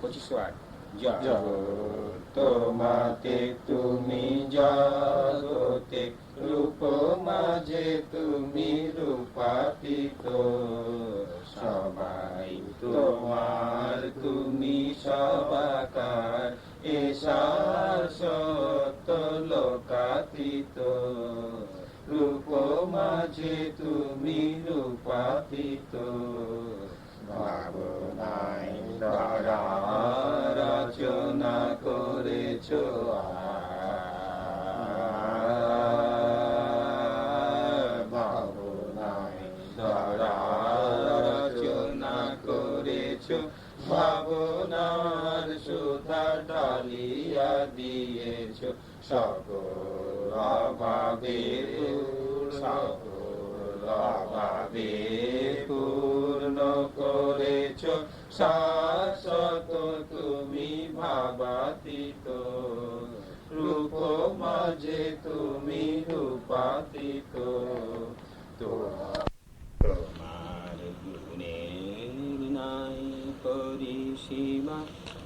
2508 তোমাতে তুমি জগতে রূপ মাঝে তুমি রূপাতীত সবাই তোমার তুমি সবাকার এসার সত্য লোকাতীত রূপ মাঝে তুমি রূপাতীত ভাবনায় দ্বারা রচনা করেছ ভাবনায় দ্বারা রচনা করেছ ভাবনার সুধা ঢালিয়া দিয়েছ সকল অভাবের সকল অভাবের পূর্ণ করেছ শাশ্বত তুমি ভাবাতীত রূপ মাঝে তুমি রূপাতীত তোমার গুণের নাই পরিসীমা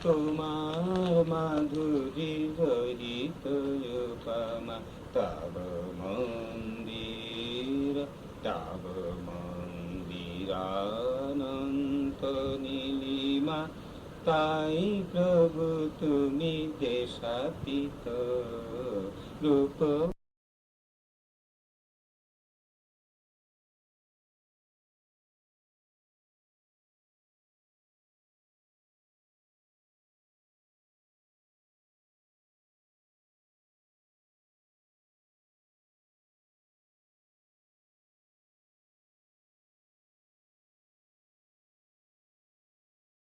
তোমার মাধুরী রহিত উপমা তব মন্দির অনন্ত নীলিমা তাই প্রভু তুমি দেশাতীত রূপ